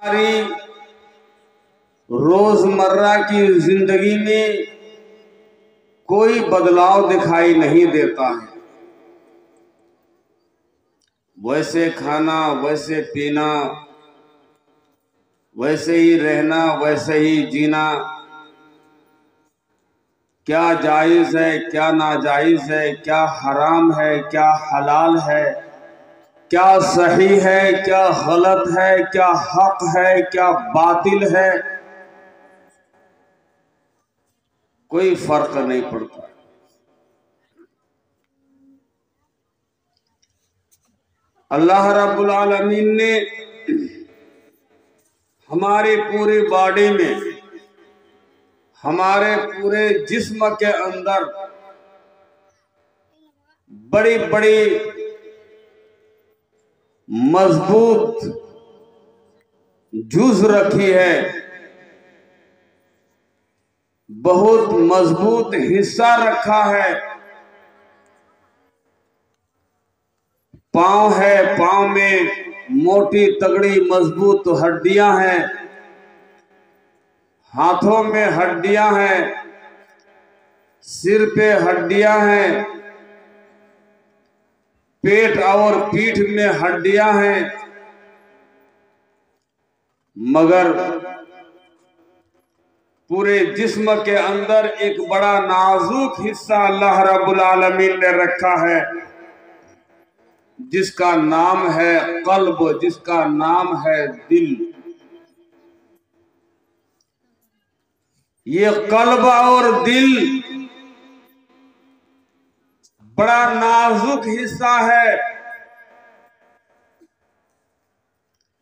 हमारी रोजमर्रा की जिंदगी में कोई बदलाव दिखाई नहीं देता है। वैसे खाना, वैसे पीना, वैसे ही रहना, वैसे ही जीना। क्या जायज है, क्या नाजायज है, क्या हराम है, क्या हलाल है, क्या सही है, क्या गलत है, क्या हक है, क्या बातिल है, कोई फर्क नहीं पड़ता। अल्लाह रब्बुल आलमीन ने हमारी पूरी बॉडी में, हमारे पूरे जिस्म के अंदर बड़ी बड़ी मजबूत जुज रखी है, बहुत मजबूत हिस्सा रखा है। पांव है, पांव में मोटी तगड़ी मजबूत हड्डियां हैं, हाथों में हड्डियां हैं, सिर पे हड्डियां हैं, पेट और पीठ में हड्डियां हैं। मगर पूरे जिस्म के अंदर एक बड़ा नाजुक हिस्सा अल्लाह रब्बुल आलमीन ने रखा है, जिसका नाम है कल्ब, जिसका नाम है दिल। ये कल्ब और दिल बड़ा नाजुक हिस्सा है।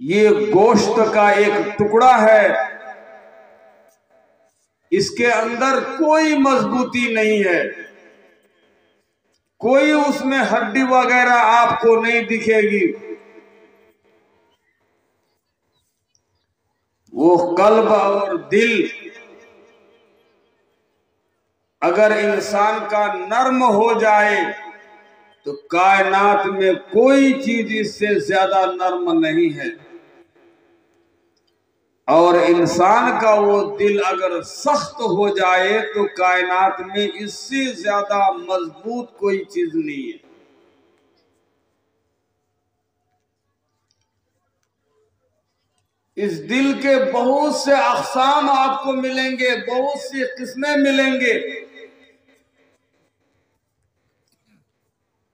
ये गोश्त का एक टुकड़ा है, इसके अंदर कोई मजबूती नहीं है, कोई उसमें हड्डी वगैरह आपको नहीं दिखेगी। वो कल्ब और दिल अगर इंसान का नर्म हो जाए तो कायनात में कोई चीज इससे ज्यादा नर्म नहीं है। और इंसान का वो दिल अगर सख्त हो जाए तो कायनात में इससे ज्यादा मजबूत कोई चीज नहीं है। इस दिल के बहुत से अक़साम आपको मिलेंगे, बहुत सी किस्में मिलेंगे,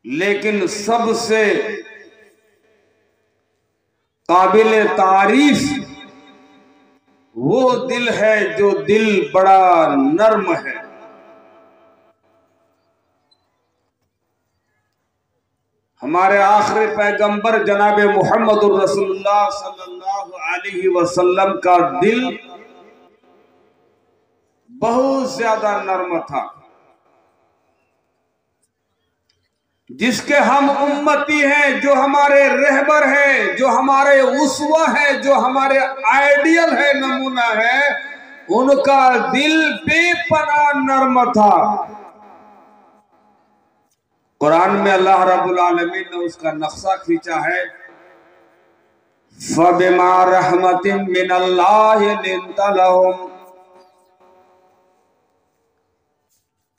लेकिन सबसे काबिल तारीफ वो दिल है जो दिल बड़ा नर्म है। हमारे आखिरी पैगंबर जनाब मुहम्मदुर रसूलुल्लाह सल्लल्लाहु अलैहि वसल्लम का दिल बहुत ज्यादा नर्म था, जिसके हम उम्मती हैं, जो हमारे रहबर हैं, जो हमारे उस्वा है, जो हमारे आइडियल है, नमूना है, उनका दिल बेपनाह नर्म था। कुरान में अल्लाह रब्बुल आलमीन ने उसका नक्शा खींचा है, फबिमा रहमतिन मिनल्लाहि लिंता लहुम।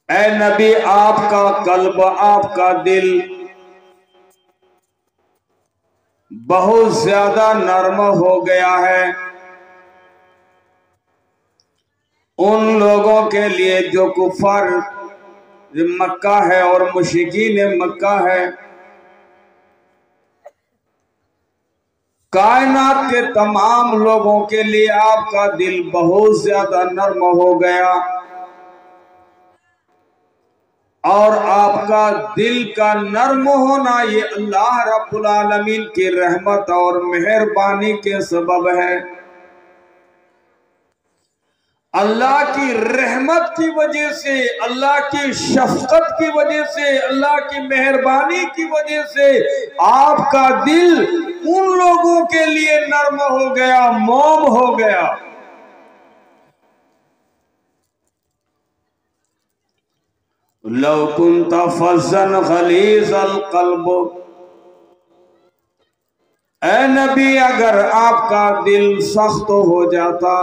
ऐ नबी, आपका कल्ब, आपका दिल बहुत ज्यादा नर्म हो गया है उन लोगों के लिए जो कुफार मक्का है और मुशरिकीन मक्का है। कायनात के तमाम लोगों के लिए आपका दिल बहुत ज्यादा नर्म हो गया, और आपका दिल का नर्म होना ये अल्लाह रब्बुल आलमीन की रहमत और मेहरबानी के सबब है। अल्लाह की रहमत की वजह से, अल्लाह की शफकत की वजह से, अल्लाह की मेहरबानी की वजह से आपका दिल उन लोगों के लिए नर्म हो गया, मोम हो गया। लौ कुन्ता फज़्ज़न गलीज़ल क़ल्ब, ऐ नबी, अगर आपका दिल सख्त हो जाता,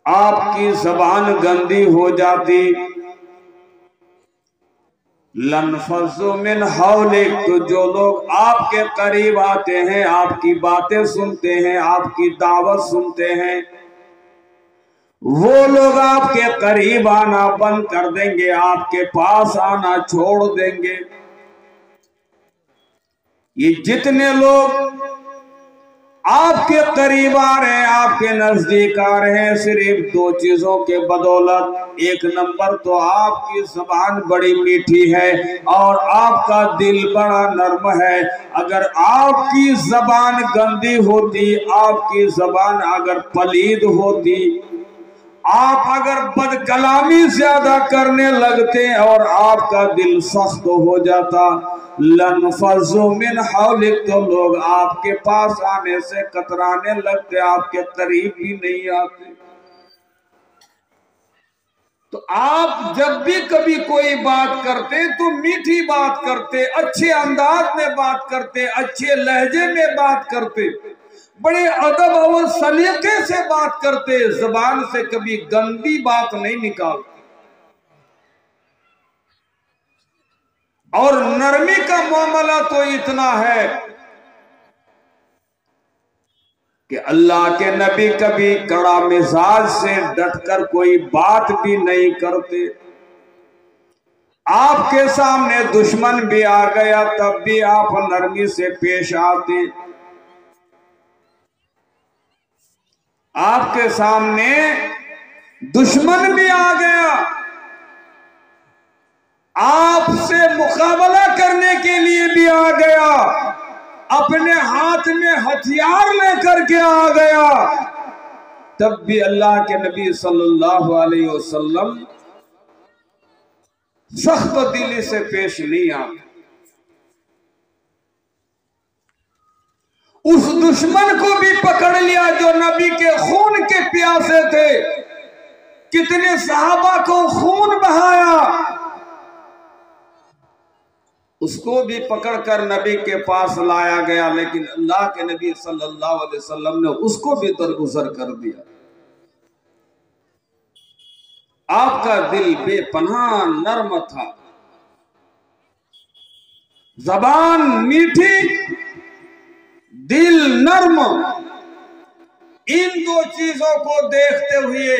आपकी जबान गंदी हो जाती, लनफज़्ज़ू मिन हौलिक, तो जो लोग आपके करीब आते हैं, आपकी बातें सुनते हैं, आपकी दावत सुनते हैं, वो लोग आपके करीब आना बंद कर देंगे, आपके पास आना छोड़ देंगे। ये जितने लोग आपके करीब आ रहे हैं, आपके नजदीक आ रहे हैं, सिर्फ दो चीजों के बदौलत। एक नंबर तो आपकी जुबान बड़ी मीठी है और आपका दिल बड़ा नर्म है। अगर आपकी जबान गंदी होती, आपकी जबान अगर पलीद होती, आप अगर बदकलामी ज्यादा करने लगते और आपका दिल सख्त हो जाता, लनफज़्ज़ू मिन हौलिक, तो लोग आपके पास आने से कतराने लगते, आपके करीब भी नहीं आते। तो आप जब भी कभी कोई बात करते तो मीठी बात करते, अच्छे अंदाज में बात करते, अच्छे लहजे में बात करते, बड़े अदब और सलीके से बात करते, जुबान से कभी गंदी बात नहीं निकालते। और नरमी का मामला तो इतना है कि अल्लाह के नबी कभी कड़ा मिजाज से डटकर कोई बात भी नहीं करते। आपके सामने दुश्मन भी आ गया तब भी आप नरमी से पेश आते। आपके सामने दुश्मन भी आ गया, आपसे मुकाबला करने के लिए भी आ गया, अपने हाथ में हथियार लेकर के आ गया, तब भी अल्लाह के नबी सल्लल्लाहु अलैहि वसल्लम सख्त दिली से पेश नहीं आते। उस दुश्मन को भी पकड़ लिया जो नबी के खून के प्यासे थे। कितने सहाबा को खून बहाया, उसको भी पकड़कर नबी के पास लाया गया, लेकिन अल्लाह के नबी सल्लल्लाहु अलैहि वसल्लम ने उसको भी दरगुजर कर दिया। आपका दिल बेपनाह नर्म था, जबान मीठी, दिल नर्म। इन दो चीजों को देखते हुए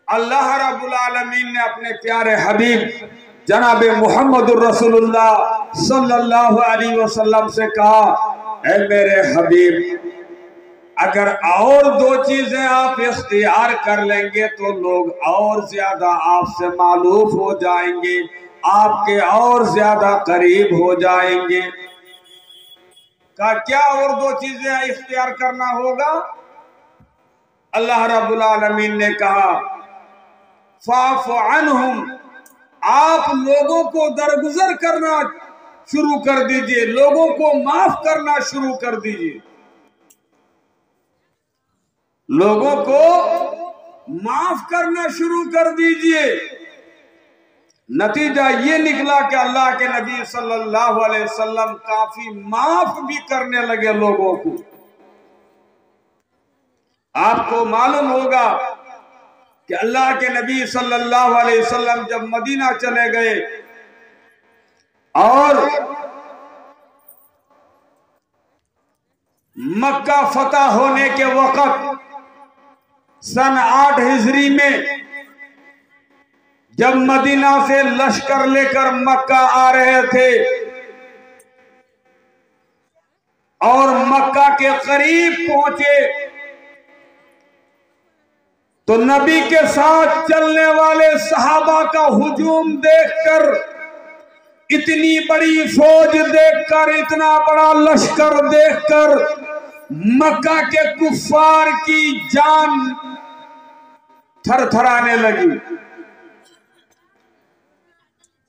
अल्लाह रब्बुल आलमीन ने अपने प्यारे हबीब जनाब मुहम्मदुर रसूलुल्लाह सल्लल्लाहु अलैहि वसल्लम से कहा, ऐ मेरे हबीब, अगर और दो चीजें आप इख्तियार कर लेंगे तो लोग और ज्यादा आपसे मालूफ हो जाएंगे, आपके और ज्यादा करीब हो जाएंगे। का क्या और दो चीजें इख्तियार करना होगा? अल्लाह रब्बुल आलमीन ने कहा, फाफ़ु अन्हुम, आप लोगों को दरगुजर करना शुरू कर दीजिए, लोगों को माफ करना शुरू कर दीजिए, लोगों को माफ करना शुरू कर दीजिए। नतीजा ये निकला कि अल्लाह के नबी सल्लल्लाहु अलैहि वसल्लम काफी माफ भी करने लगे लोगों को। आपको मालूम होगा कि अल्लाह के नबी सल्लल्लाहु अलैहि वसल्लम जब मदीना चले गए और मक्का फतह होने के वक्त सन 8 हिजरी में जब मदीना से लश्कर लेकर मक्का आ रहे थे और मक्का के करीब पहुंचे तो नबी के साथ चलने वाले सहाबा का हुजूम देखकर, इतनी बड़ी फौज देखकर, इतना बड़ा लश्कर देखकर मक्का के कुफ्फार की जान थरथराने लगी।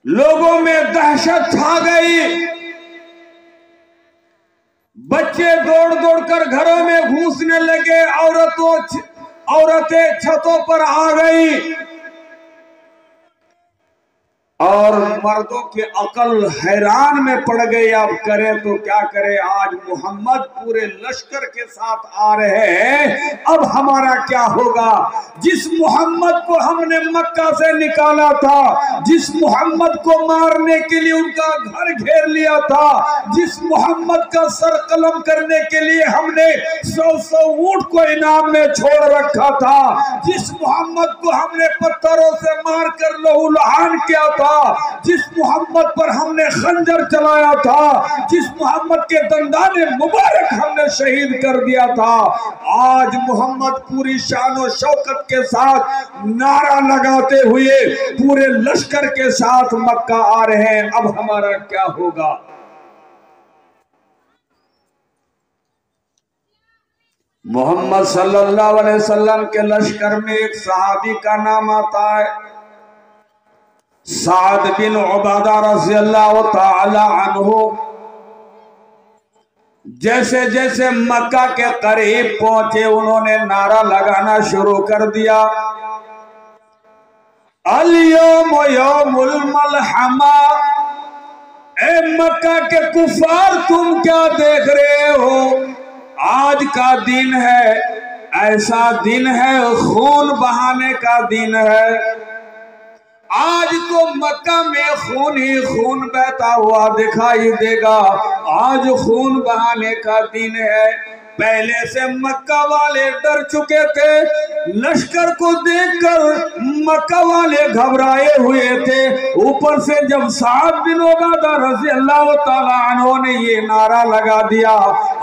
लोगों में दहशत छा गई। बच्चे दौड़ दौड़कर घरों में घुसने लगे, औरतें छतों पर आ गई और मर्दों के अकल हैरान में पड़ गई। अब करें तो क्या करें, आज मोहम्मद पूरे लश्कर के साथ आ रहे हैं, अब हमारा क्या होगा। जिस मोहम्मद को हमने मक्का से निकाला था, जिस मोहम्मद को मारने के लिए उनका घर घेर लिया था, जिस मोहम्मद का सर कलम करने के लिए हमने 100 ऊंट को इनाम में छोड़ रखा था, जिस मोहम्मद को हमने पत्थरों से मारकर लहूलुहान किया था, जिस मोहम्मद पर हमने खंजर चलाया था, जिस मोहम्मद के दंदाने मुबारक हमने शहीद कर दिया था, आज मोहम्मद पूरी शान और शौकत के साथ नारा लगाते हुए पूरे लश्कर के साथ मक्का आ रहे हैं, अब हमारा क्या होगा। मोहम्मद सल्लल्लाहु अलैहि वसल्लम के लश्कर में एक सहाबी का नाम आता है, साद बिन उबादा रज़ी अल्लाह ताला अन्हु। जैसे जैसे मक्का के करीब पहुंचे उन्होंने नारा लगाना शुरू कर दिया, अल-यौम यौमुल मलहमा। ए मक्का के कुफार तुम क्या देख रहे हो, आज का दिन है, ऐसा दिन है खून बहाने का दिन है। आज तो मक्का में खून ही खून बहता हुआ दिखाई देगा, आज खून बहाने का दिन है। पहले से मक्का वाले डर चुके थे, लश्कर को देखकर मक्का वाले घबराए हुए थे। ऊपर से जब साद बिन उबादा रज़ी अल्लाह ताला अन्हु ने ये नारा लगा दिया,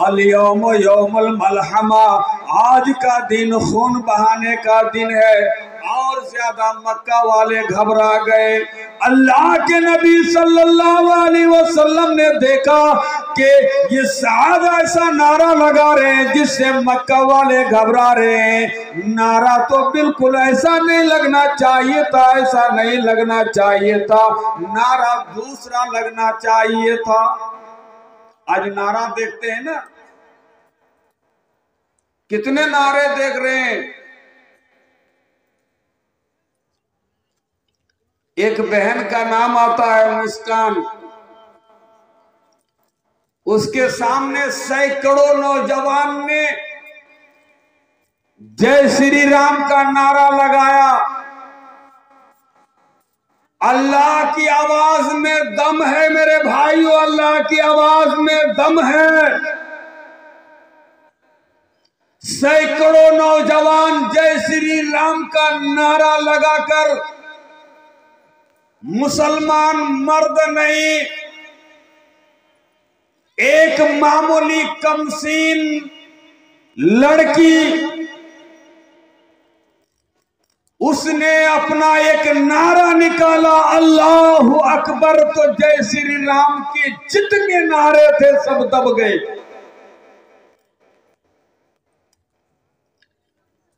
अल यौम यौमुल मलहमा, आज का दिन खून बहाने का दिन है, और ज्यादा मक्का वाले घबरा गए। अल्लाह के नबी सल्लल्लाहु अलैहि वसल्लम ने देखा कि ये साद ऐसा नारा लगा रहे हैं जिससे मक्का वाले घबरा रहे हैं। नारा तो बिल्कुल ऐसा नहीं लगना चाहिए था, ऐसा नहीं लगना चाहिए था, नारा दूसरा लगना चाहिए था। आज नारा देखते हैं ना, कितने नारे देख रहे हैं। एक बहन का नाम आता है मुस्कान, उसके सामने सैकड़ों नौजवान ने जय श्री राम का नारा लगाया। अल्लाह की आवाज में दम है मेरे भाइयों, अल्लाह की आवाज में दम है। सैकड़ों नौजवान जय श्री राम का नारा लगाकर, मुसलमान मर्द नहीं, एक मामूली कमसीन लड़की, उसने अपना एक नारा निकाला, अल्लाहु अकबर। तो जय श्री राम के जितने नारे थे सब दब गए।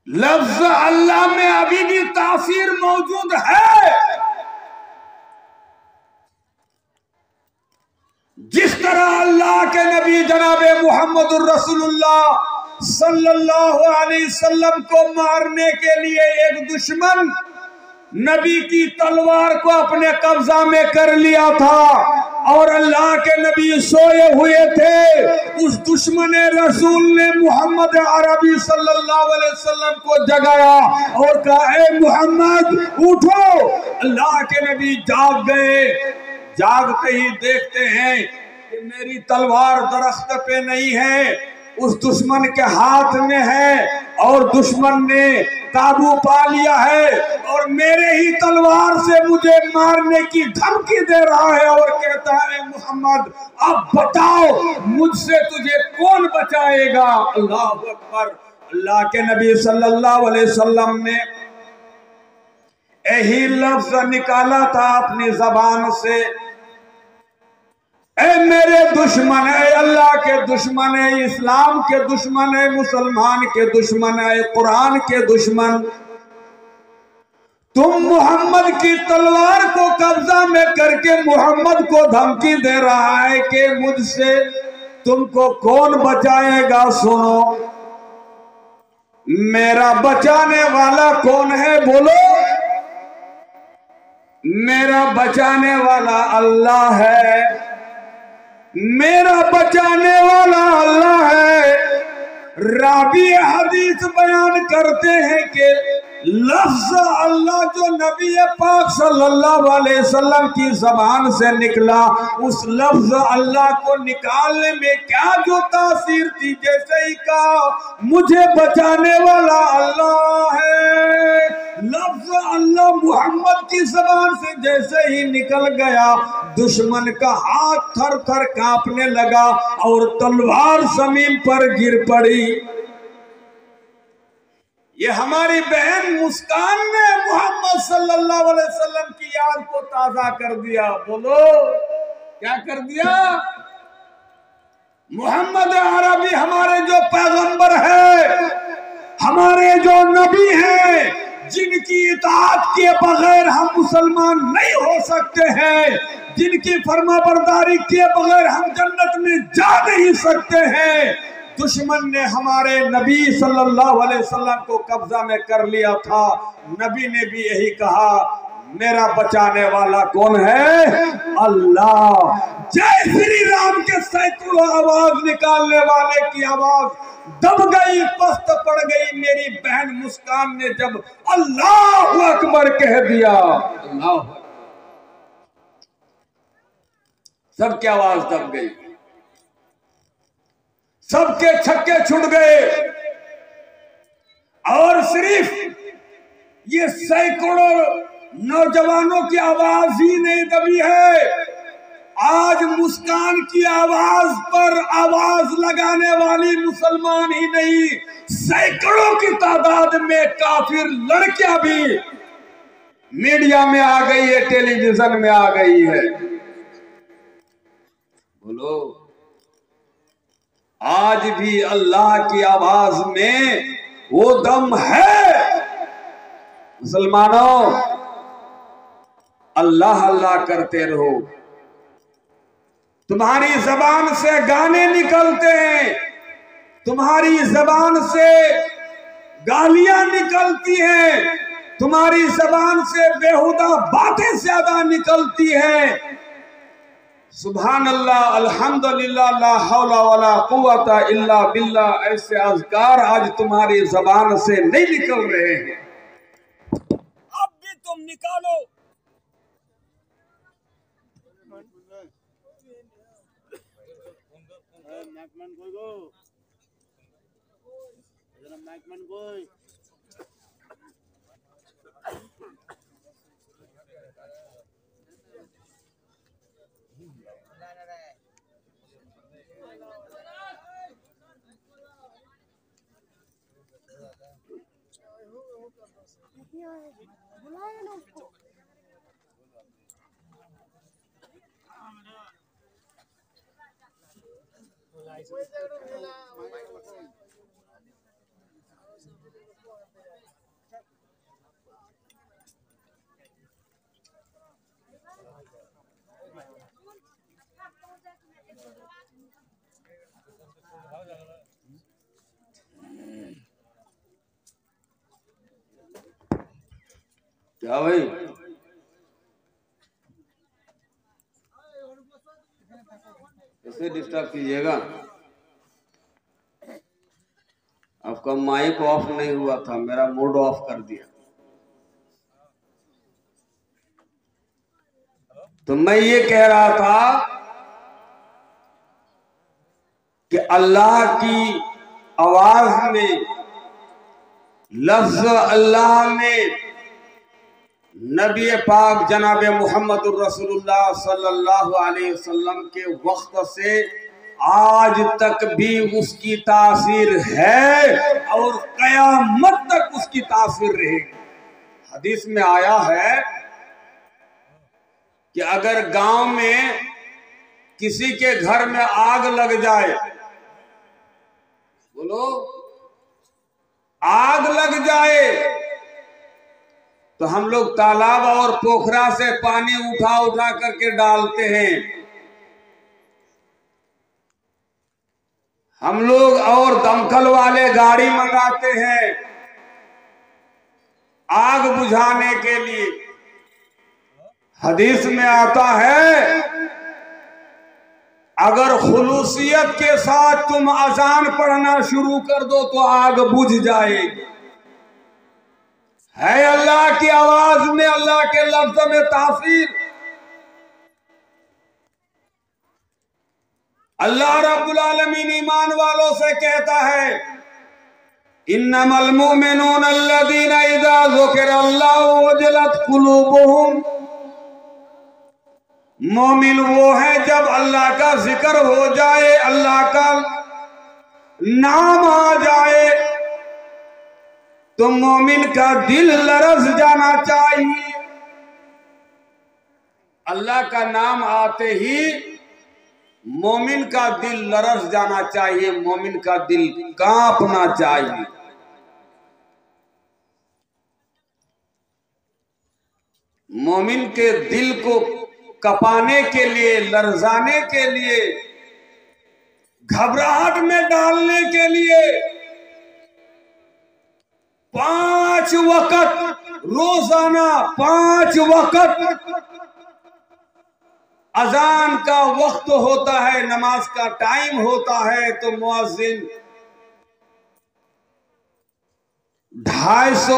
लफ्ज अल्लाह में अभी भी तासीर मौजूद है। जिस तरह अल्लाह के नबी जनाबे मुहम्मदुर रसूलुल्लाह सल्लल्लाहु अलैहि वसल्लम को मारने के लिए एक दुश्मन नबी की तलवार को अपने कब्जा में कर लिया था और अल्लाह के नबी सोए हुए थे, उस दुश्मन रसूल ने मोहम्मद अरबी सल्लल्लाहु अलैहि वसल्लम को जगाया और कहा, ए मोहम्मद उठो। अल्लाह के नबी जाग गए। जागते ही देखते हैं कि मेरी तलवार दरख्त पे नहीं है, उस दुश्मन के हाथ में है और दुश्मन ने काबू पा लिया है और मेरे ही तलवार से मुझे मारने की धमकी दे रहा है और कहता है, मोहम्मद अब बताओ मुझसे तुझे कौन बचाएगा। अल्लाह अकबर। अल्लाह के नबी सल्लल्लाहु अलैहि वसल्लम ने यही लफ्ज निकाला था अपनी जबान से, ए मेरे दुश्मन है, अल्लाह के दुश्मन है, इस्लाम के दुश्मन है, मुसलमान के दुश्मन है, कुरान के दुश्मन, तुम मोहम्मद की तलवार को कब्जा में करके मोहम्मद को धमकी दे रहा है कि मुझसे तुमको कौन बचाएगा। सुनो, मेरा बचाने वाला कौन है बोलो। मेरा बचाने वाला अल्लाह है, मेरा बचाने वाला अल्लाह है। रावी हदीस बयान करते हैं कि लफ्ज अल्लाह जो नबी पाक सल्लल्लाहु अलैहि वसल्लम की जबान से निकला, उस लफ्ज अल्लाह को निकालने में क्या जो तासीर थी। जैसे ही कहा मुझे बचाने वाला अल्लाह है, लफ्ज अल्लाह मुहम्मद की जबान से जैसे ही निकल गया, दुश्मन का हाथ थर थर कांपने लगा और तलवार जमीन पर गिर पड़ी। ये हमारी बहन मुस्कान ने मोहम्मद सल्लल्लाहु अलैहि वसल्लम की याद को ताजा कर दिया। बोलो क्या कर दिया? मोहम्मद अरबी हमारे जो पैगंबर है, हमारे जो नबी हैं, जिनकी इताअत के बगैर हम मुसलमान नहीं हो सकते हैं, जिनकी फरमाबरदारी के बगैर हम जन्नत में जा नहीं सकते हैं, दुश्मन ने हमारे नबी सल्लल्लाहु अलैहि वसल्लम को कब्जा में कर लिया था। नबी ने भी यही कहा, मेरा बचाने वाला कौन है? अल्लाह। जय श्री राम के सैकड़ों आवाज निकालने वाले की आवाज दब गई, पस्त पड़ गई। मेरी बहन मुस्कान ने जब अल्लाह अकबर कह दिया, अल्लाह, सबकी आवाज दब गई, सबके छक्के छूट गए। और सिर्फ ये सैकड़ों नौजवानों की आवाज ही नहीं दबी है, आज मुस्कान की आवाज पर आवाज लगाने वाली मुसलमान ही नहीं, सैकड़ों की तादाद में काफिर लड़कियां भी मीडिया में आ गई है, टेलीविजन में आ गई है। बोलो, आज भी अल्लाह की आवाज में वो दम है। मुसलमानों, अल्लाह अल्लाह करते रहो। तुम्हारी जबान से गाने निकलते हैं, तुम्हारी जबान से गालियां निकलती हैं, तुम्हारी जबान से बेहुदा बातें ज्यादा निकलती हैं। सुभान अल्लाह, अल्हम्दुलिल्लाह, ला हौला वला कुव्वता इल्ला बिल्लाह, ऐसे अज़कार आज तुम्हारी जबान से नहीं निकल रहे हैं। अब भी तुम निकालो। बुलाया ना उसको। क्या भाई, ऐसे डिस्टर्ब कीजिएगा। आपका माइक ऑफ नहीं हुआ था, मेरा मूड ऑफ कर दिया। तो मैं ये कह रहा था कि अल्लाह की आवाज में, लफ्ज अल्लाह में नबी पाक जनाब मुहम्मदुर रसूलुल्लाह सल्लल्लाहु अलैहि वसल्लम के वक्त से आज तक भी उसकी तासीर है और कयामत तक उसकी तासीर रहेगी। हदीस में आया है कि अगर गांव में किसी के घर में आग लग जाए, बोलो, आग लग जाए, तो हम लोग तालाब और पोखरा से पानी उठा उठा करके डालते हैं। हम लोग और दमकल वाले गाड़ी मंगाते हैं आग बुझाने के लिए। हदीस में आता है, अगर खुलूसियत के साथ तुम अजान पढ़ना शुरू कर दो तो आग बुझ जाएगी। है अल्लाह की आवाज में, अल्लाह के लफ्ज में तासीर। अल्लाह रब्बुल आलमीन ईमान वालों से कहता है, इन्नमल मुमिनून अल्लज़ीना इज़ा ज़ुकिरल्लाहु वजलत कुलूबुहुम। मोमिन वो है जब अल्लाह का जिक्र हो जाए, अल्लाह का नाम आ जाए तो मोमिन का दिल लरज जाना चाहिए। अल्लाह का नाम आते ही मोमिन का दिल लरज जाना चाहिए, मोमिन का दिल कांपना चाहिए। मोमिन के दिल को कपाने के लिए, लरजाने के लिए, घबराहट में डालने के लिए 5 वक्त रोजाना 5 वक्त अजान का वक्त होता है, नमाज का टाइम होता है, तो मुअज्जिन 250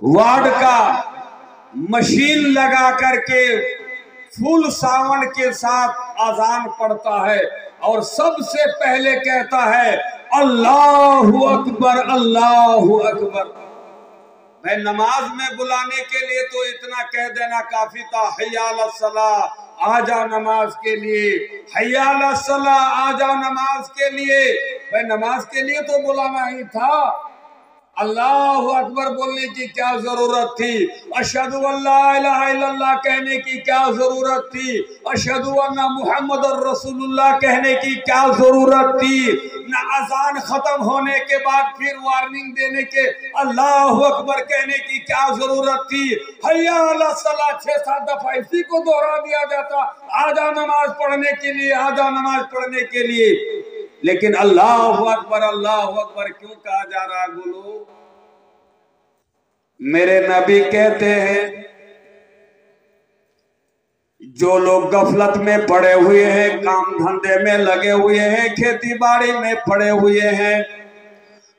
वाट का मशीन लगा करके फुल सावन के साथ अजान पढ़ता है और सबसे पहले कहता है अल्लाहु अकबर, अल्लाहु अकबर। मैं नमाज में बुलाने के लिए तो इतना कह देना काफी था, हय्या अला सलाह, आ जा नमाज के लिए, हय्या अला सलाह, आ जा नमाज के लिए। मैं नमाज के लिए तो बुलाना ही था, अल्लाहु अकबर बोलने की क्या जरूरत थी, अशहदु अल्ला इलाहा इल्लल्लाह कहने की क्या जरूरत थी, अशहदु अन्ना मुहम्मदुर रसूलुल्लाह कहने की क्या जरूरत थी। न अजान खत्म होने के बाद फिर वार्निंग देने के अल्लाहु अकबर कहने की क्या जरूरत थी। हय्या अला सलाह 6-7 दफा इसी को दोहरा दिया जाता, आजा नमाज पढ़ने के लिए, आजा नमाज पढ़ने के लिए। लेकिन अल्लाहु अकबर क्यों कहा जा रहा है? बोलो। मेरे नबी कहते हैं, जो लोग गफलत में पड़े हुए हैं, काम धंधे में लगे हुए हैं, खेती बाड़ी में पड़े हुए हैं,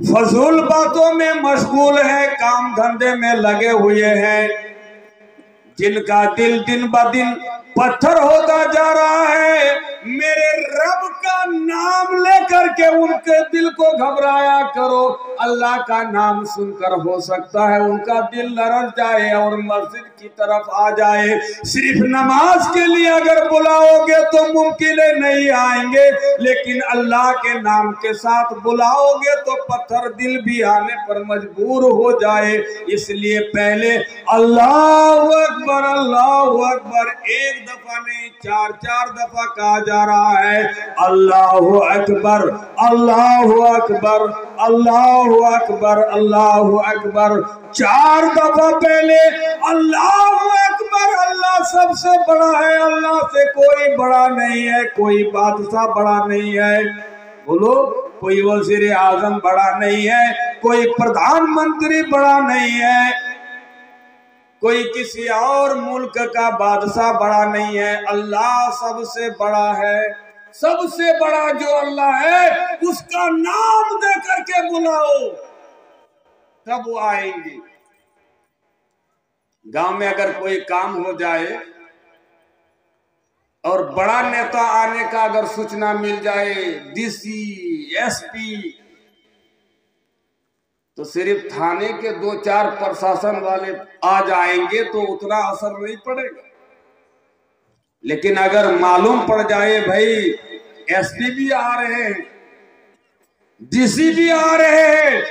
फजूल बातों में मशगूल है, काम धंधे में लगे हुए हैं, जिनका दिल दिन ब दिन पत्थर होता जा रहा है, मेरे रब का नाम लेकर के उनके दिल को घबराया करो। अल्लाह का नाम सुनकर हो सकता है उनका दिल लरज जाए और मस्जिद की तरफ आ जाए। सिर्फ नमाज के लिए अगर बुलाओगे तो मुमकिन है नहीं आएंगे, लेकिन अल्लाह के नाम के साथ बुलाओगे तो पत्थर दिल भी आने पर मजबूर हो जाए। इसलिए पहले अल्लाहु अकबर एक दफा नहीं 4-4 दफा कहा जा रहा है। अल्लाहु अकबर, अल्लाहु अकबर, अल्लाहु अकबर, अल्लाहु अकबर 4 दफा पहले अल्लाहु अकबर। अल्लाह सबसे बड़ा है, अल्लाह से कोई बड़ा नहीं है, कोई बादशाह बड़ा नहीं है। बोलो, कोई वजीर आजम बड़ा नहीं है, कोई प्रधानमंत्री बड़ा नहीं है, कोई किसी और मुल्क का बादशाह बड़ा नहीं है। अल्लाह सबसे बड़ा है। सबसे बड़ा जो अल्लाह है उसका नाम दे करके बुलाओ, तब वो आएंगे। गांव में अगर कोई काम हो जाए और बड़ा नेता आने का अगर सूचना मिल जाए, डीसी, एसपी, तो सिर्फ थाने के 2-4 प्रशासन वाले आ जाएंगे तो उतना असर नहीं पड़ेगा। लेकिन अगर मालूम पड़ जाए भाई एसपी भी आ रहे हैं, डीसी भी आ रहे हैं,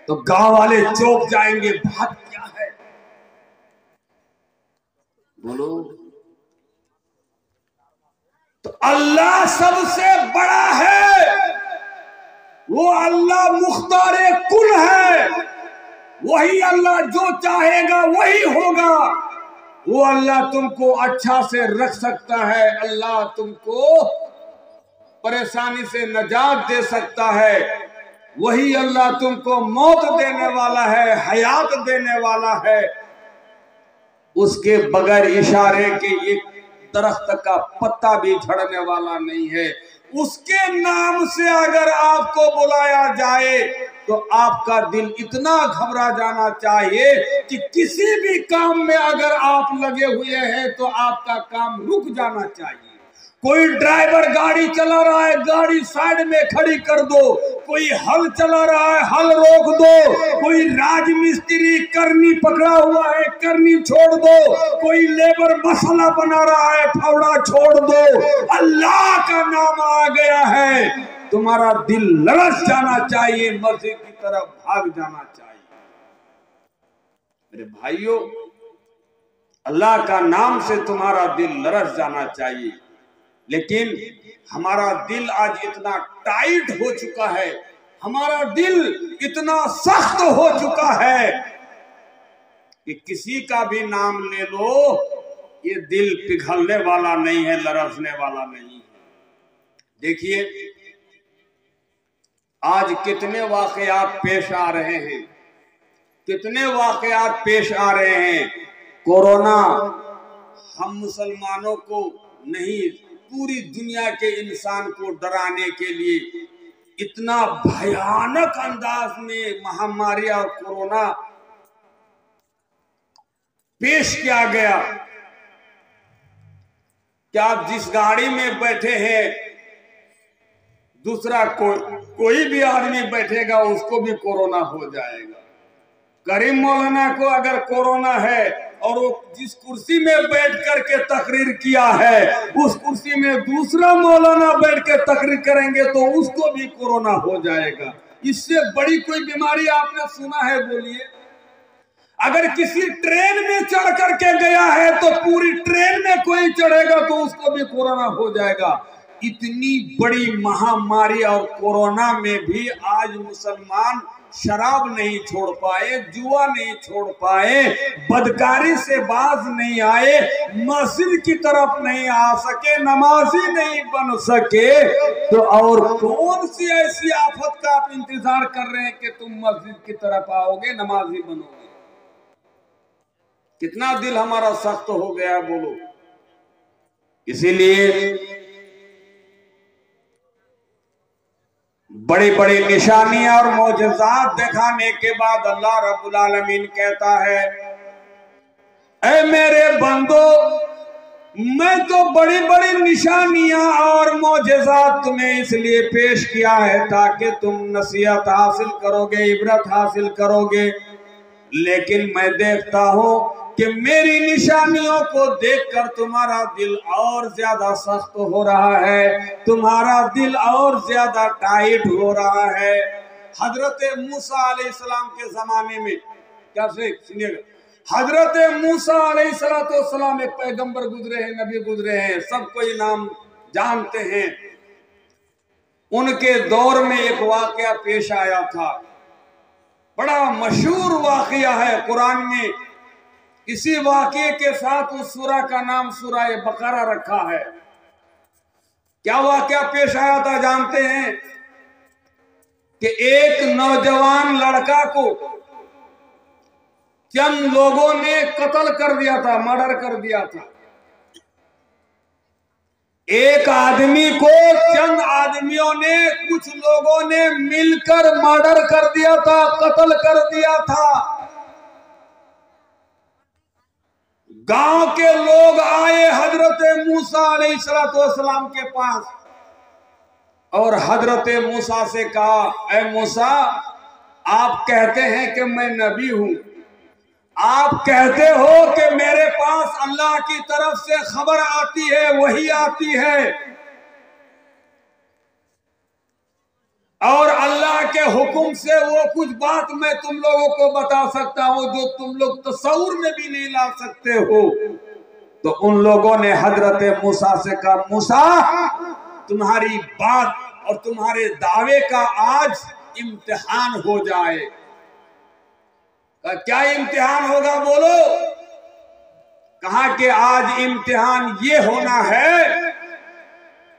तो गांव वाले चौंक जाएंगे, बात क्या है? बोलो। तो अल्लाह सबसे बड़ा है, वो अल्लाह मुख्तारे कुल है, वही अल्लाह जो चाहेगा वही होगा। वो अल्लाह तुमको अच्छा से रख सकता है, अल्लाह तुमको परेशानी से नजात दे सकता है, वही अल्लाह तुमको मौत देने वाला है, हयात देने वाला है। उसके बगैर इशारे के एक दरख्त का पत्ता भी झड़ने वाला नहीं है। उसके नाम से अगर आपको बुलाया जाए तो आपका दिल इतना घबरा जाना चाहिए कि किसी भी काम में अगर आप लगे हुए हैं तो आपका काम रुक जाना चाहिए। कोई ड्राइवर गाड़ी चला रहा है, गाड़ी साइड में खड़ी कर दो। कोई हल चला रहा है, हल रोक दो। कोई राजमिस्त्री करनी पकड़ा हुआ है, करनी छोड़ दो। कोई लेबर मसाला बना रहा है, फावड़ा छोड़ दो। अल्लाह का नाम आ गया है, तुम्हारा दिल ललच जाना चाहिए, मस्जिद की तरफ भाग जाना चाहिए। मेरे भाइयों, अल्लाह का नाम से तुम्हारा दिल ललच जाना चाहिए। लेकिन हमारा दिल आज इतना टाइट हो चुका है, हमारा दिल इतना सख्त हो चुका है कि किसी का भी नाम ले लो, ये दिल पिघलने वाला नहीं है, लरसने वाला नहीं है। देखिए आज कितने वाकयात पेश आ रहे हैं, कितने वाकयात पेश आ रहे हैं। कोरोना हम मुसलमानों को नहीं, पूरी दुनिया के इंसान को डराने के लिए इतना भयानक अंदाज में महामारी और कोरोना पेश किया गया कि आप जिस गाड़ी में बैठे हैं, दूसरा कोई भी आदमी बैठेगा उसको भी कोरोना हो जाएगा। करीम मौलाना को अगर कोरोना है और वो जिस कुर्सी में बैठ करके तकरीर किया है, उस कुर्सी में दूसरा मौलाना बैठ के तकरीर करेंगे तो उसको भी कोरोना हो जाएगा। इससे बड़ी कोई बीमारी आपने सुना है? बोलिए। अगर किसी ट्रेन में चढ़ करके गया है तो पूरी ट्रेन में कोई चढ़ेगा तो उसको भी कोरोना हो जाएगा। इतनी बड़ी महामारी और कोरोना में भी आज मुसलमान शराब नहीं छोड़ पाए, जुआ नहीं छोड़ पाए, बदकारी से बाज नहीं आए, मस्जिद की तरफ नहीं आ सके, नमाजी नहीं बन सके, तो और कौन सी ऐसी आफत का आप इंतजार कर रहे हैं कि तुम मस्जिद की तरफ आओगे, नमाजी बनोगे? कितना दिल हमारा सख्त हो गया, बोलो। इसीलिए बड़ी बड़ी निशानियां और मौजज़ात दिखाने के बाद अल्लाह रब्बुल आलमीन कहता है, ऐ मेरे बंदो, मैं तो बड़ी बड़ी निशानियां और मौजज़ात तुम्हें इसलिए पेश किया है ताकि तुम नसीहत हासिल करोगे, इबरत हासिल करोगे। लेकिन मैं देखता हूं कि मेरी निशानियों को देखकर तुम्हारा दिल और ज्यादा सख्त हो रहा है, तुम्हारा दिल और ज्यादा टाइट हो रहा है। हजरत मूसा अलैहिस्सलाम के जमाने में, क्या सुनिएगा, हजरत मूसा अलैहिस्सलाम एक पैगंबर गुजरे हैं, नबी गुजरे हैं, सब कोई नाम जानते हैं। उनके दौर में एक वाकया पेश आया था, बड़ा मशहूर वाकया है कुरान में। इसी वाकये के साथ उस सूरा का नाम सूरा बकरा रखा है। क्या वाकया पेश आया था जानते हैं? कि एक नौजवान लड़का को चंद लोगों ने कत्ल कर दिया था, मर्डर कर दिया था। एक आदमी को चंद आदमियों ने, कुछ लोगों ने मिलकर मर्डर कर दिया था, कत्ल कर दिया था। गांव के लोग आए हजरत मूसा अलैहिस्सलाम के पास और हजरत मूसा से कहा, ऐ मूसा, आप कहते हैं कि मैं नबी हूं, आप कहते हो कि मेरे पास अल्लाह की तरफ से खबर आती है, वही आती है, और अल्लाह के हुक्म से वो कुछ बात मैं तुम लोगों को बता सकता हूं जो तुम लोग तसव्वुर में भी नहीं ला सकते हो। तो उन लोगों ने हजरत मूसा से कहा, मूसा, तुम्हारी बात और तुम्हारे दावे का आज इम्तिहान हो जाए। क्या इम्तिहान होगा? बोलो। कहा कि आज इम्तिहान ये होना है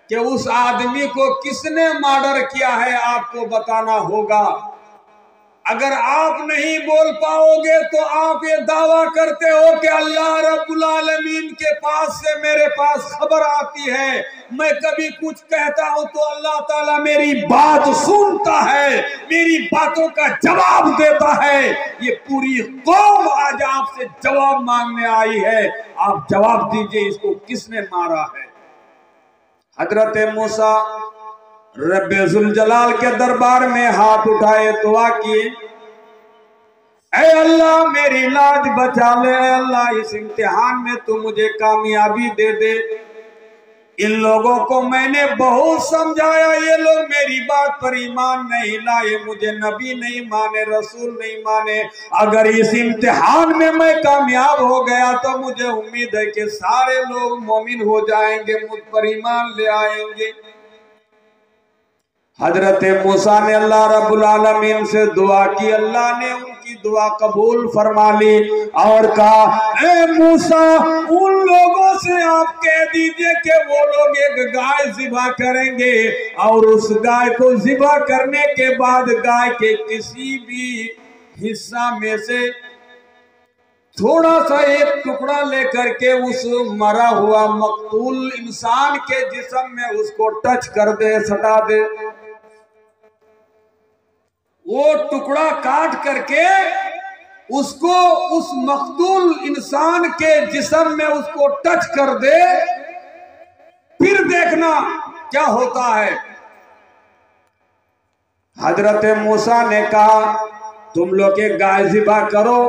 कि उस आदमी को किसने मर्डर किया है आपको बताना होगा। अगर आप नहीं बोल पाओगे तो आप ये दावा करते हो कि अल्लाह रब्बुल आलमीन के पास से मेरे पास खबर आती है, मैं कभी कुछ कहता हूं तो अल्लाह ताला मेरी बात सुनता है, मेरी बातों का जवाब देता है। ये पूरी कौम आज आपसे जवाब मांगने आई है, आप जवाब दीजिए इसको किसने मारा है। हजरत मूसा रब्बे जुल जलाल के दरबार में हाथ उठाए दुआ किए, ऐ अल्लाह मेरी लाज बचा ले, अल्लाह इस इम्तिहान में तू मुझे कामयाबी दे दे। इन लोगों को मैंने बहुत समझाया, ये लोग मेरी बात पर ईमान नहीं लाए, मुझे नबी नहीं माने, रसूल नहीं माने। अगर इस इम्तिहान में मैं कामयाब हो गया तो मुझे उम्मीद है कि सारे लोग मोमिन हो जाएंगे, मुझ पर ईमान ले आएंगे। हजरत मूसा ने अल्लाह रब्बुल आलमीन से दुआ की, अल्लाह ने उनकी दुआ कबूल फरमा ली और कहा, ए मूसा उन लोगों से आप कह दीजिए कि वो लोग एक गाय ज़िबा करेंगे और उस गाय को ज़िबा करने के बाद गाय के किसी भी हिस्सा में से थोड़ा सा एक टुकड़ा लेकर के उस मरा हुआ मकतूल इंसान के जिस्म में उसको टच कर दे, सटा दे। वो टुकड़ा काट करके उसको उस मकतूल इंसान के जिस्म में उसको टच कर दे, फिर देखना क्या होता है। हजरत मूसा ने कहा, तुम लोग एक गाय ज़िबा करो।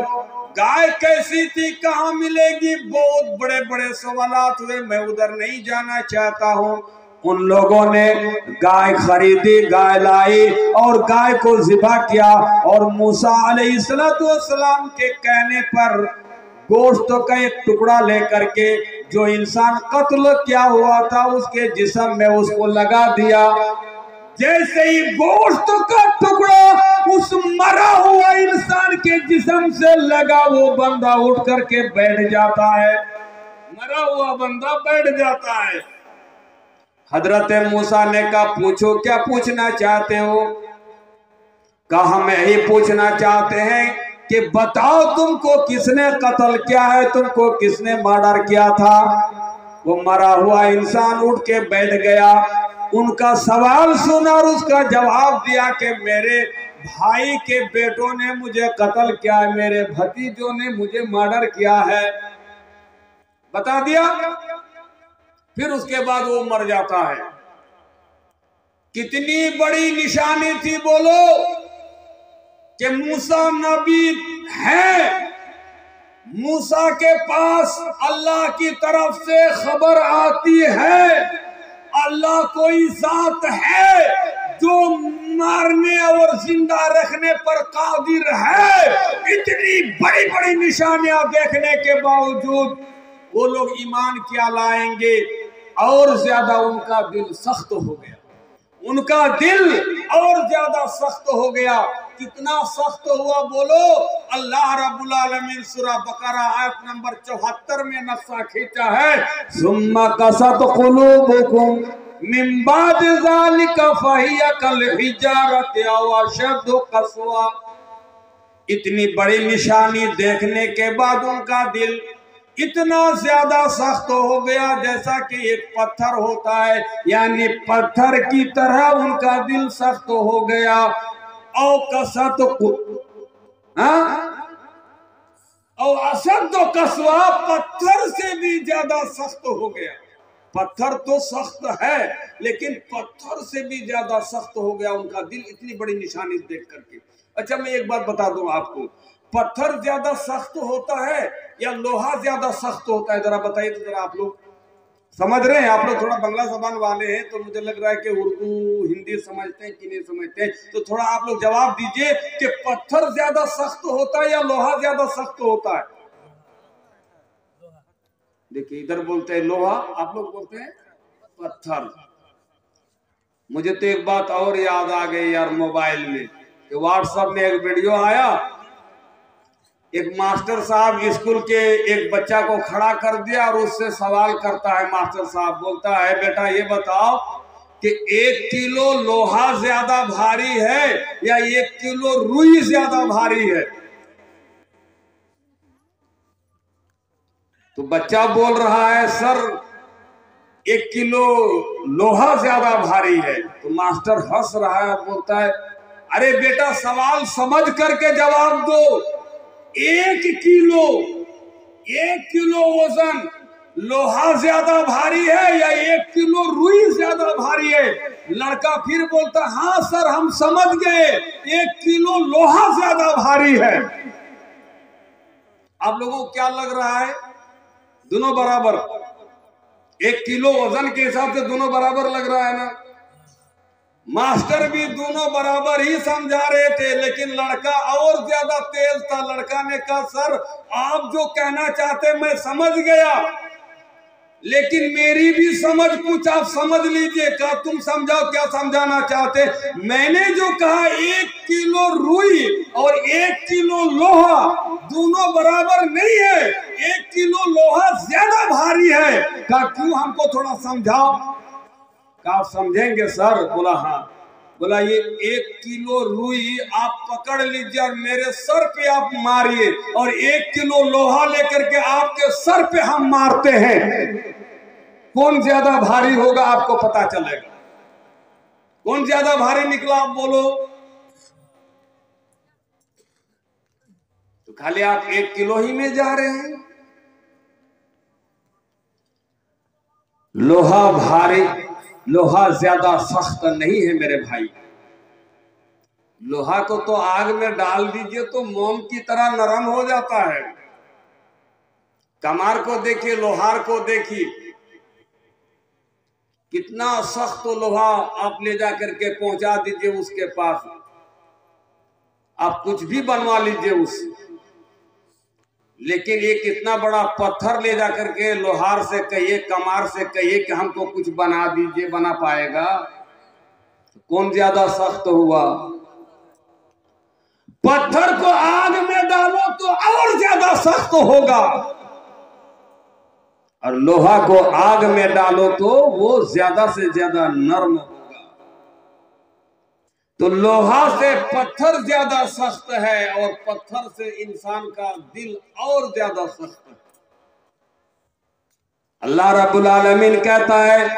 गाय कैसी थी, कहाँ मिलेगी, बहुत बड़े बड़े सवालात हुए, मैं उधर नहीं जाना चाहता हूं। उन लोगों ने गाय खरीदी, गाय लाई और गाय को ज़िबा किया और मूसा अलैहिस्सलाम के कहने पर गोश्त का एक टुकड़ा लेकर के जो इंसान कत्ल किया हुआ था उसके जिस्म में उसको लगा दिया। जैसे ही गोश्त का टुकड़ा उस मरा हुआ इंसान के जिस्म से लगा, वो बंदा उठ करके बैठ जाता है, मरा हुआ बंदा बैठ जाता है। हजरत मूसा ने कहा, पूछो क्या पूछना चाहते हो। कहा, हम यही पूछना चाहते हैं कि बताओ तुमको किसने कत्ल किया है, तुमको किसने मर्डर किया था। वो मरा हुआ इंसान उठ के बैठ गया, उनका सवाल सुना और उसका जवाब दिया कि मेरे भाई के बेटों ने मुझे कत्ल किया है, मेरे भतीजों ने मुझे मर्डर किया है, बता दिया। फिर उसके बाद वो मर जाता है। कितनी बड़ी निशानी थी बोलो कि मूसा नबी है, मूसा के पास अल्लाह की तरफ से खबर आती है, अल्लाह कोई जात है जो मारने और जिंदा रखने पर कादिर है। इतनी बड़ी बड़ी निशानियां देखने के बावजूद वो लोग ईमान क्या लाएंगे। और ज्यादा उनका दिल सख्त हो गया, उनका दिल और ज्यादा सख्त हो गया। कितना सख्त हुआ बोलो। अल्लाह रब्बुल आलमीन सूरह बकरा आयत नंबर 74 में नक्शा खींचा है, सुम्मा कसत कुलूबुकुम मिन बाद ज़ालिका फहिया कल हिजारत औ अशद्दु क़स्वा। इतनी बड़ी निशानी देखने के बाद उनका दिल इतना ज्यादा सख्त हो गया जैसा कि एक पत्थर होता है, यानी पत्थर की तरह उनका दिल सख्त हो गया। और कसत और असद कसवा, पत्थर से भी ज्यादा सख्त हो गया। पत्थर तो सख्त है लेकिन पत्थर से भी ज्यादा सख्त हो गया उनका दिल, इतनी बड़ी निशानी देख करके। अच्छा, मैं एक बात बता दूं आपको, पत्थर ज्यादा सख्त होता है या लोहा ज्यादा सख्त होता है, जरा बताइए तो। जरा आप लोग समझ रहे हैं, आप लोग थोड़ा बांग्ला जबान वाले हैं तो मुझे लग रहा है कि उर्दू हिंदी समझते हैं कि नहीं समझते हैं, तो थोड़ा आप लोग जवाब दीजिए कि पत्थर ज्यादा सख्त होता है या लोहा ज्यादा सख्त होता है। देखिए, इधर बोलते हैं लोहा, आप लोग बोलते हैं पत्थर। मुझे तो एक बात और याद आ गई यार, मोबाइल में व्हाट्सएप में एक वीडियो आया, एक मास्टर साहब स्कूल के एक बच्चा को खड़ा कर दिया और उससे सवाल करता है। मास्टर साहब बोलता है, बेटा ये बताओ कि 1 किलो लोहा ज्यादा भारी है या 1 किलो रुई ज्यादा भारी है। तो बच्चा बोल रहा है सर 1 किलो लोहा ज्यादा भारी है। तो मास्टर हंस रहा है, बोलता है अरे बेटा सवाल समझ करके जवाब दो। 1 किलो वजन लोहा ज्यादा भारी है या 1 किलो रुई ज्यादा भारी है? लड़का फिर बोलता हाँ सर हम समझ गए, 1 किलो लोहा ज्यादा भारी है। आप लोगों को क्या लग रहा है? दोनों बराबर, 1 किलो वजन के हिसाब से दोनों बराबर लग रहा है ना। मास्टर भी दोनों बराबर ही समझा रहे थे, लेकिन लड़का और ज्यादा तेज था। लड़का ने कहा सर आप जो कहना चाहते मैं समझ गया, लेकिन मेरी भी समझ कुछ आप समझ लीजिए। कहा तुम समझाओ क्या समझाना चाहते? मैंने जो कहा 1 किलो रुई और 1 किलो लोहा दोनों बराबर नहीं है, 1 किलो लोहा ज्यादा भारी है। कहा क्यों, हमको थोड़ा समझाओ। कहा आप समझेंगे सर? बोला हाँ। बोला ये 1 किलो रुई आप पकड़ लीजिए और मेरे सर पे आप मारिए, और 1 किलो लोहा लेकर के आपके सर पे हम मारते हैं, कौन ज्यादा भारी होगा आपको पता चलेगा। कौन ज्यादा भारी निकला आप बोलो। तो खाली आप 1 किलो ही में जा रहे हैं। लोहा भारी, लोहा ज्यादा सख्त नहीं है मेरे भाई। लोहा को तो आग में डाल दीजिए तो मोम की तरह नरम हो जाता है। कमार को देखिए, लोहार को देखिए, कितना सख्त लोहा आप ले जा करके पहुंचा दीजिए उसके पास, आप कुछ भी बनवा लीजिए उससे, लेकिन ये कितना बड़ा पत्थर ले जा करके लोहार से कहिए, कमार से कहिए कि हमको कुछ बना दीजिए, बना पाएगा? कौन ज्यादा सख्त हुआ? पत्थर को आग में डालो तो और ज्यादा सख्त होगा, और लोहा को आग में डालो तो वो ज्यादा से ज्यादा नरम होगा। तो लोहा से पत्थर ज्यादा सख्त है और पत्थर से इंसान का दिल और ज्यादा सख्त है। अल्लाह रब्बुल आलमीन कहता है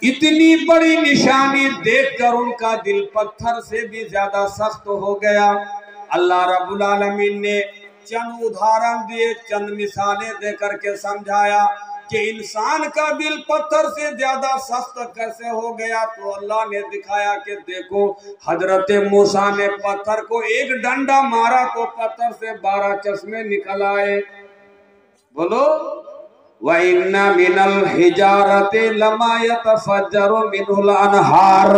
इतनी बड़ी निशानी देखकर उनका दिल पत्थर से भी ज्यादा सख्त हो गया। अल्लाह रब्बुल आलमीन ने चंद उदाहरण दिए, चंद मिसालें दे करके समझाया कि इंसान का दिल पत्थर से ज्यादा सख्त कैसे हो गया। तो अल्लाह ने दिखाया कि देखो हजरत मूसा ने पत्थर को एक डंडा मारा तो पत्थर से 12 चश्मे निकल आए। बोलो व इन्ना मिनल हिजारति लमा यतफज्जरु मिनहुल अनहार।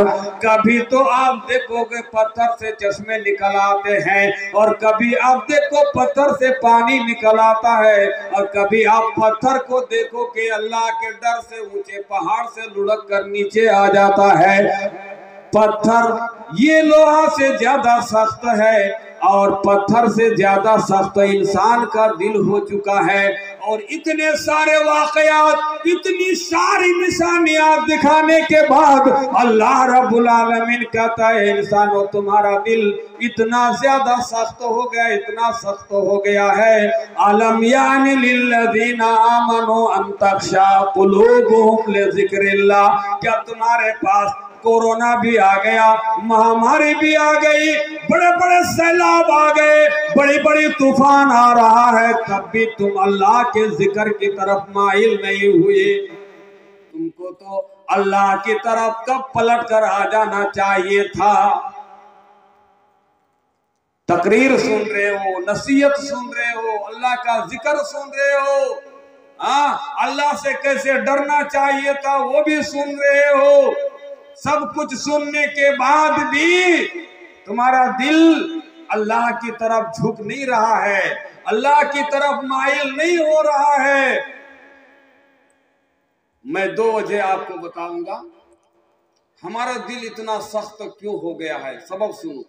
कभी तो आप देखोगे पत्थर से चश्मे निकल आते हैं, और कभी आप देखो पत्थर से पानी निकल आता है, और कभी आप पत्थर को देखो कि अल्लाह के डर से ऊंचे पहाड़ से लुढ़क कर नीचे आ जाता है। पत्थर ये लोहा से ज्यादा सख्त है, और पत्थर से ज्यादा सख्त इंसान का दिल हो चुका है। और इतने सारे वाकयात, इतनी सारी निशानियां दिखाने के बाद अल्लाह रब्बुल आलमीन कहता है इंसानों तुम्हारा दिल इतना ज्यादा सख्त हो गया, इतना सख्त हो गया है। अलम यानी लिल्लज़ीना आमनू अन तख्शा कुलूबुहुम लिज़िक्रिल्लाह। क्या तुम्हारे पास कोरोना भी आ गया, महामारी भी आ गई, बड़े बड़े सैलाब आ गए, बड़ी बड़ी तूफान आ रहा है, तब भी तुम अल्लाह के जिक्र की तरफ माइल नहीं हुए? तुमको तो अल्लाह की तरफ कब पलट कर आ जाना चाहिए था। तकरीर सुन रहे हो, नसीहत सुन रहे हो, अल्लाह का जिक्र सुन रहे हो, अल्लाह से कैसे डरना चाहिए था वो भी सुन रहे हो। सब कुछ सुनने के बाद भी तुम्हारा दिल अल्लाह की तरफ झुक नहीं रहा है, अल्लाह की तरफ माइल नहीं हो रहा है। मैं 2 वजह आपको बताऊंगा हमारा दिल इतना सख्त क्यों हो गया है। सबब सुनो।